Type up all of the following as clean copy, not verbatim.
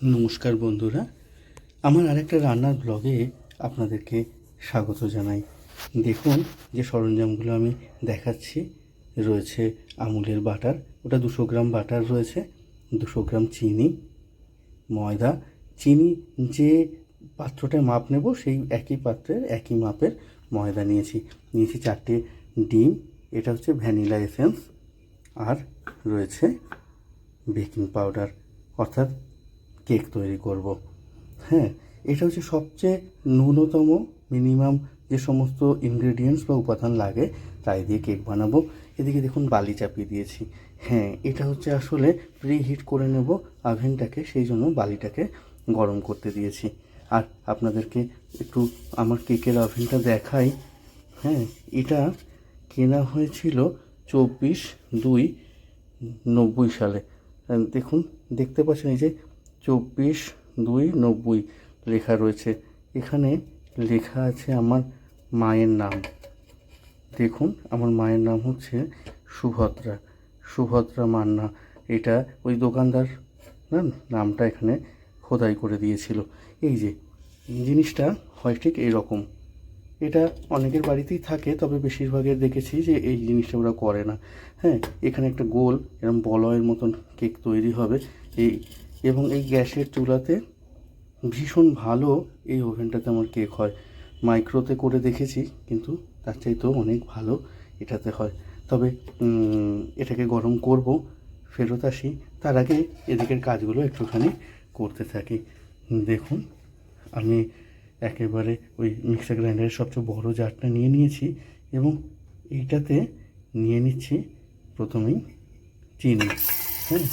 নমস্কার বন্ধুরা, আমার আরেকটা রান্নার ব্লগে আপনাদেরকে স্বাগত জানাই। দেখুন যে সরঞ্জামগুলো আমি দেখাচ্ছি। রয়েছে আমুলের বাটার, ওটা 200 গ্রাম বাটার রয়েছে, 200 গ্রাম চিনি, ময়দা। চিনি যে পাত্রটায় মাপ নেব সেই একই পাত্রের একই মাপের ময়দা নিয়েছি। 4টে ডিম, এটা হচ্ছে ভ্যানিলা এসেন্স, আর রয়েছে বেকিং পাউডার, অর্থাৎ কেক তৈরি করব। হ্যাঁ, এটা হচ্ছে সবচেয়ে ন্যূনতম মিনিমাম যে সমস্ত ইনগ্রেডিয়েন্টস বা উপাদান লাগে তাই দিয়ে কেক বানাবো। এদিকে দেখুন বালি চাপিয়ে দিয়েছি। হ্যাঁ, এটা হচ্ছে আসলে প্রি হিট করে নেব আভেনটাকে, সেই জন্য বালিটাকে গরম করতে দিয়েছি। আর আপনাদেরকে একটু আমার কেকের আভেনটা দেখাই। হ্যাঁ, এটা কেনা হয়েছিল 24/2/90 সালে। দেখুন, দেখতে পাচ্ছেন এই যে 24/2/90 লেখা রয়েছে। এখানে লেখা আছে আমার মায়ের নাম। দেখুন, আমার মায়ের নাম হচ্ছে সুভদ্রা মান্না। এটা ওই দোকানদার না নামটা এখানে খোদাই করে দিয়েছিল। এই যে জিনিসটা হয় ঠিক এইরকম। এটা অনেকের বাড়িতেই থাকে, তবে বেশিরভাগের দেখেছি যে এই জিনিসটা ওরা করে না। হ্যাঁ, এখানে একটা গোল এরকম বলয়ের মতন কেক তৈরি হবে। এই এবং এই গ্যাসের চুলাতে ভীষণ ভালো এই ওভেনটাতে আমার কেক হয়। মাইক্রোতে করে দেখেছি, কিন্তু তার চাইতেও অনেক ভালো এটাতে হয়। তবে এটাকে গরম করব, ফেরত আসি, তার আগে এদিকের কাজগুলো একটুখানি করতে থাকি। দেখুন, আমি একেবারে ওই মিক্সার গ্রাইন্ডারের সবচেয়ে বড় জারটা নিয়ে নিয়েছি এবং এইটাতে নিয়ে নিচ্ছি প্রথমেই চিনি। হ্যাঁ,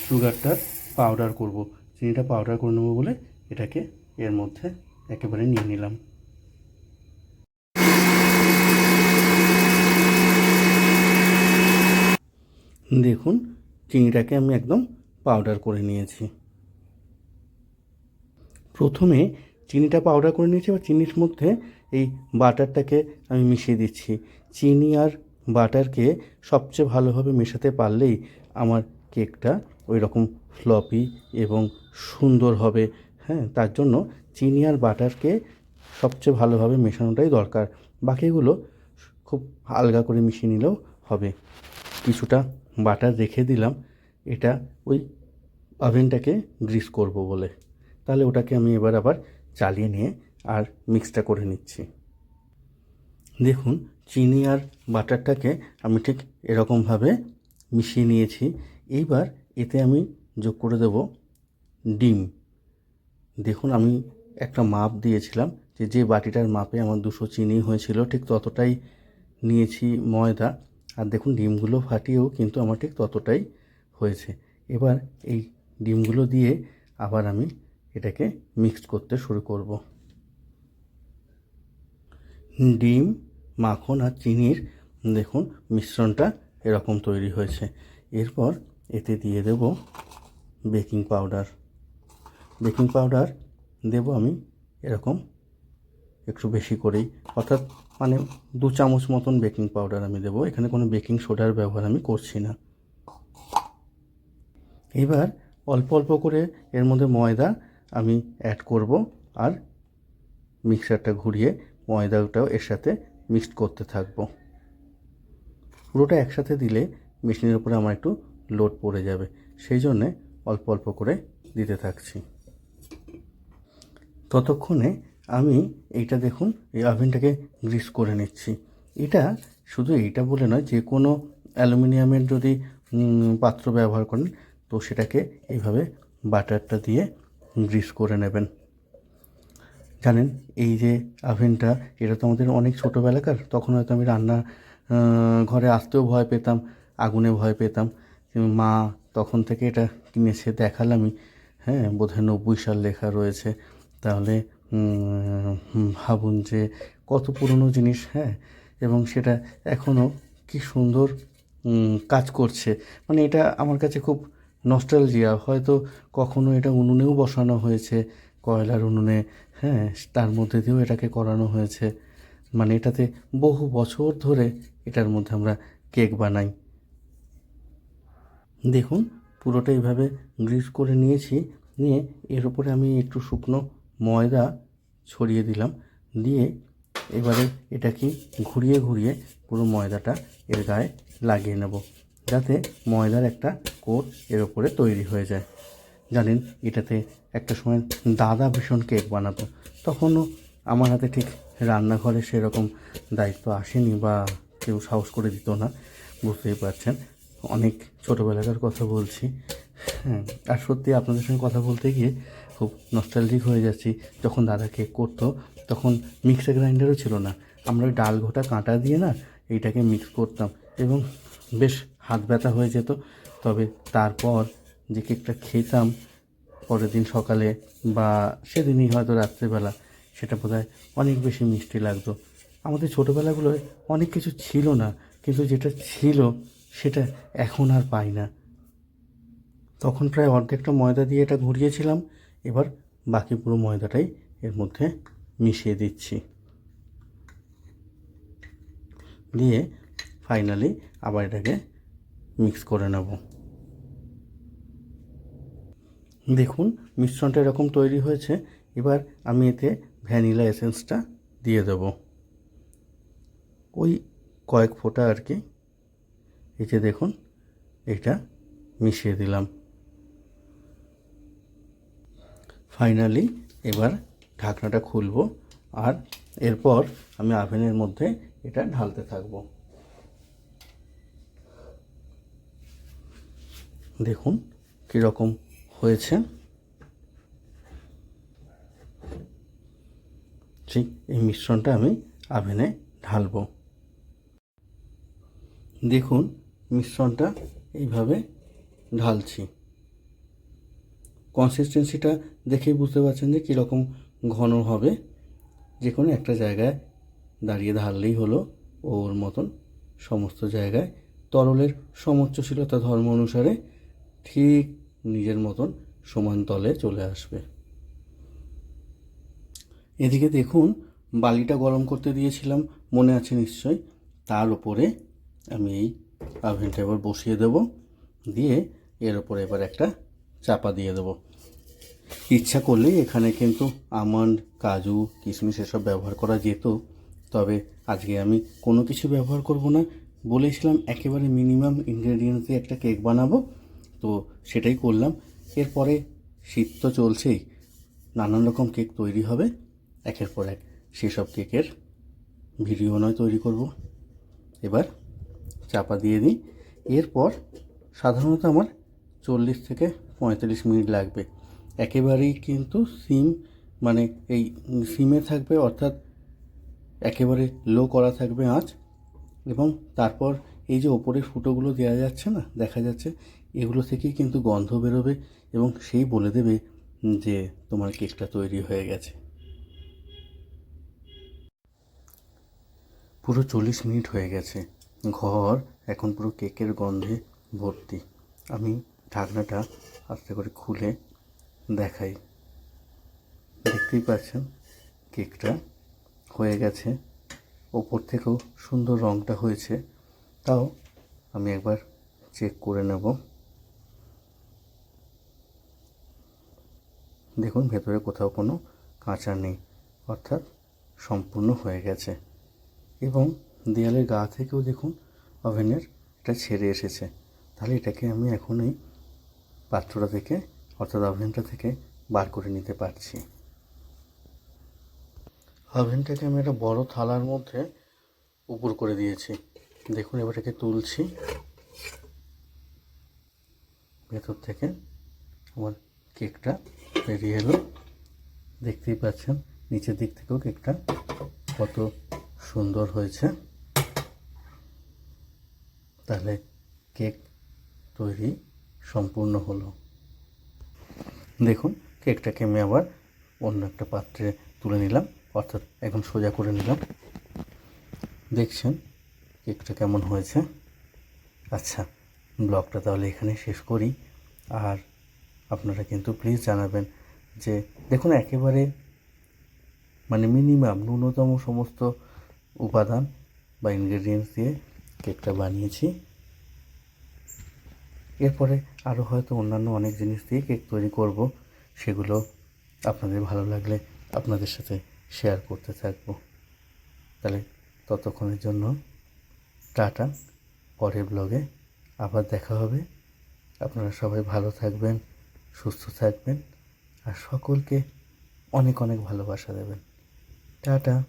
সুগারটা পাউডার করব, চিনিটা পাউডার করে নেবো বলে এটাকে এর মধ্যে একেবারে নিয়ে নিলাম। দেখুন, চিনিটাকে আমি একদম পাউডার করে নিয়েছি। প্রথমে চিনিটা পাউডার করে নিয়েছি, এবার চিনির মধ্যে এই বাটারটাকে আমি মিশিয়ে দিচ্ছি। চিনি আর বাটারকে সবচেয়ে ভালোভাবে মেশাতে পারলেই আমার কেকটা ওই রকম ফ্লপি এবং সুন্দর হবে। হ্যাঁ, তার জন্য চিনি আর বাটারকে সবচেয়ে ভালোভাবে মেশানোটাই দরকার। বাকিগুলো খুব আলগা করে মিশিয়ে নিলেও হবে। কিছুটা বাটার রেখে দিলাম, এটা ওই ওভেনটাকে গ্রিস করব বলে। তাহলে ওটাকে আমি এবার আবার চালিয়ে নিয়ে আর মিক্সটা করে নিচ্ছি। দেখুন, চিনি আর বাটারটাকে আমি ঠিক এরকমভাবে মিশিয়ে নিয়েছি। এইবার এতে আমি যোগ করে দেব ডিম। দেখুন, আমি একটা মাপ দিয়েছিলাম যে বাটিটার মাপে আমার 200 চিনি হয়েছিল, ঠিক ততটাই নিয়েছি ময়দা। আর দেখুন, ডিমগুলো ফাটিয়েও কিন্তু আমার ঠিক ততটাই হয়েছে। এবার এই ডিমগুলো দিয়ে আবার আমি এটাকে মিক্সড করতে শুরু করব। ডিম, মাখন আর চিনির দেখুন মিশ্রণটা এরকম তৈরি হয়েছে। এরপর এতে দিয়ে দেব বেকিং পাউডার। বেকিং পাউডার দেব আমি এরকম একটু বেশি করেই, অর্থাৎ মানে 2 চামচ মতন বেকিং পাউডার আমি দেবো। এখানে কোনো বেকিং সোডার ব্যবহার আমি করছি না। এবার অল্প অল্প করে এর মধ্যে ময়দা আমি অ্যাড করব, আর মিক্সারটা ঘুরিয়ে ময়দাটাও এর সাথে মিক্সড করতে থাকবো। পুরোটা একসাথে দিলে মেশিনের উপরে আমার একটু লোড পড়ে যাবে, সেই জন্যে অল্প অল্প করে দিতে থাকছি। ততক্ষণে আমি এইটা দেখুন, এই ওভেনটাকে গ্রিস করে নিচ্ছি। এটা শুধু এইটা বলে নয়, যে কোনো অ্যালুমিনিয়ামের যদি পাত্র ব্যবহার করেন তো সেটাকে এইভাবে বাটারটা দিয়ে গ্রিস করে নেবেন। জানেন, এই যে ওভেনটা, এটা তো আমাদের অনেক ছোটোবেলাকার। তখন হয়তো আমি রান্না ঘরে আসতেও ভয় পেতাম, আগুনে ভয় পেতাম। মা তখন থেকে এটা কিনেছে, দেখালামই। হ্যাঁ, বোধহয় 90 সাল লেখা রয়েছে। তাহলে ভাবুন যে কত পুরনো জিনিস। হ্যাঁ, এবং সেটা এখনও কি সুন্দর কাজ করছে। মানে এটা আমার কাছে খুব নস্টালজিয়া। হয়তো কখনো এটা উনুনেও বসানো হয়েছে, কয়লার উনুনে। হ্যাঁ, তার মধ্যে দিয়েও এটাকে করানো হয়েছে। মানে এটাতে বহু বছর ধরে এটার মধ্যে আমরা কেক বানাই। দেখুন, পুরোটা এইভাবে গ্রিস করে নিয়েছি। নিয়ে এর উপরে আমি একটু শুকনো ময়দা ছড়িয়ে দিলাম। দিয়ে এবারে এটাকে ঘুরিয়ে ঘুরিয়ে পুরো ময়দাটা এর গায়ে লাগিয়ে নেব, যাতে ময়দার একটা কোট এর ওপরে তৈরি হয়ে যায়। জানেন, এটাতে একটা সময় দাদা ভীষণ কেক বানাতো, তখনও আমার হাতে ঠিক রান্নাঘরে সেরকম দায়িত্ব আসেনি বা কেউ সাহস করে দিত না, বুঝতেই পারছেন। অনেক ছোটোবেলাকার কথা বলছি। হ্যাঁ, আর সত্যি আপনাদের সঙ্গে কথা বলতে গিয়ে খুব নস্টালজিক হয়ে যাচ্ছি। যখন দাদা কেক করতো তখন মিক্সার গ্রাইন্ডারও ছিল না, আমরা ওই ডাল ঘোটা কাঁটা দিয়ে না এইটাকে মিক্স করতাম এবং বেশ হাত ব্যথা হয়ে যেত। তবে তারপর যে কেকটা খেতাম পরের দিন সকালে বা সেদিনই হয়তো রাত্রেবেলা, সেটা বোধহয় অনেক বেশি মিষ্টি লাগতো। আমাদের ছোটোবেলাগুলোয় অনেক কিছু ছিল না, কিন্তু যেটা ছিল সেটা এখন আর পাই না। তখন প্রায় অর্ধেকটা ময়দা দিয়ে এটা ঘুরিয়েছিলাম, এবার বাকি পুরো ময়দাটাই এর মধ্যে মিশিয়ে দিচ্ছি। দিয়ে ফাইনালি আবার এটাকে মিক্স করে নেব। দেখুন মিশ্রণটা এরকম তৈরি হয়েছে। এবার আমি এতে ভ্যানিলা এসেন্সটা দিয়ে দেব, ওই কয়েক ফোঁটা আর কি। এই যে দেখুন, এটা মিশিয়ে দিলাম। ফাইনালি এবার ঢাকনাটা খুলব আর এরপর আমি ওভেনের মধ্যে এটা ঢালতে থাকব। দেখুন কীরকম হয়েছে। ঠিক এই মিশ্রণটা আমি ওভেনে ঢালব। দেখুন মিশ্রণটা এইভাবে ঢালছি। কনসিস্টেন্সিটা দেখেই বুঝতে পারছেন যে কীরকম ঘন হবে। যে কোনো একটা জায়গায় দাঁড়িয়ে ঢাললেই হলো, ওর মতন সমস্ত জায়গায় তরলের সমোচ্চশীলতা ধর্ম অনুসারে ঠিক নিজের মতন সমান তলে চলে আসবে। এদিকে দেখুন বালিটা গরম করতে দিয়েছিলাম, মনে আছে নিশ্চয়ই। তার উপরে আমি এই ওভেনটা এবার বসিয়ে দেব, দিয়ে এর উপরে এবার একটা চাপা দিয়ে দেবো। ইচ্ছা করলেই এখানে কিন্তু আমন্ড, কাজু, কিশমিশ এসব ব্যবহার করা যেত, তবে আজকে আমি কোনো কিছু ব্যবহার করব না। বলেছিলাম একেবারে মিনিমাম ইনগ্রেডিয়েন্টস দিয়ে একটা কেক বানাবো, তো সেটাই করলাম। এরপরে শীত তো চলছেই, নানান রকম কেক তৈরি হবে একের পর এক, সেসব কেকের ভিডিও নয় তৈরি করব। এবার চাপা দিয়ে দিই। এরপর সাধারণত আমার 40 থেকে 45 মিনিট লাগবে। একেবারেই কিন্তু সিম মানে এই সিমে থাকবে, অর্থাৎ একেবারে লো করা থাকবে আঁচ। এবং তারপর এই যে ওপরের ফুটোগুলো দেওয়া যাচ্ছে না, দেখা যাচ্ছে, এগুলো থেকেই কিন্তু গন্ধ বেরোবে এবং সেই বলে দেবে যে তোমার কেকটা তৈরি হয়ে গেছে। পুরো 40 মিনিট হয়ে গেছে, ঘর এখন পুরো কেকের গন্ধে ভর্তি। আমি ঢাকনাটা আস্তে করে খুলে দেখাই। দেখতেই পাচ্ছেন কেকটা হয়ে গেছে, ওপর থেকেও সুন্দর রঙটা হয়েছে। তাও আমি একবার চেক করে নেব। দেখুন ভেতরে কোথাও কোনো কাঁচা নেই, অর্থাৎ সম্পূর্ণ হয়ে গেছে। এবং দেয়ালের গা থেকেও দেখুন ওভেনের এটা ছেড়ে এসেছে। তাহলে এটাকে আমি এখন এই পাত্রটা থেকে, অর্থাৎ ওভেনটা থেকে বার করে নিতে পারছি। ওভেনটাকে আমি একটা বড় থালার মধ্যে উপর করে দিয়েছি। দেখুন এবার এটাকে তুলছি, ভেতর থেকে আমার কেকটা বেরিয়ে এলো। দেখতেই পাচ্ছেন নিচের দিক থেকেও কেকটা কত সুন্দর হয়েছে। তাহলে কেক তৈরি সম্পূর্ণ হলো। দেখুন কেকটাকে আমি আবার অন্য একটা পাত্রে তুলে নিলাম, অর্থাৎ এখন সোজা করে নিলাম। দেখছেন কেকটা কেমন হয়েছে। আচ্ছা, ব্লগটা তাহলে এখানে শেষ করি। আর আপনারা কিন্তু প্লিজ জানাবেন যে দেখুন একেবারে মানে মিনিমাম ন্যূনতম সমস্ত উপাদান বা ইনগ্রেডিয়েন্টস দিয়ে কেকটা বানিয়েছি। এরপরে আরও হয়তো অন্যান্য অনেক জিনিস দিয়ে কেক তৈরি করব, সেগুলো আপনাদের ভালো লাগলে আপনাদের সাথে শেয়ার করতে থাকবো। তাহলে ততক্ষণের জন্য টাটা, পরের ব্লগে আবার দেখা হবে। আপনারা সবাই ভালো থাকবেন, সুস্থ থাকবেন আর সকলকে অনেক অনেক ভালোবাসা দেবেন। টাটা।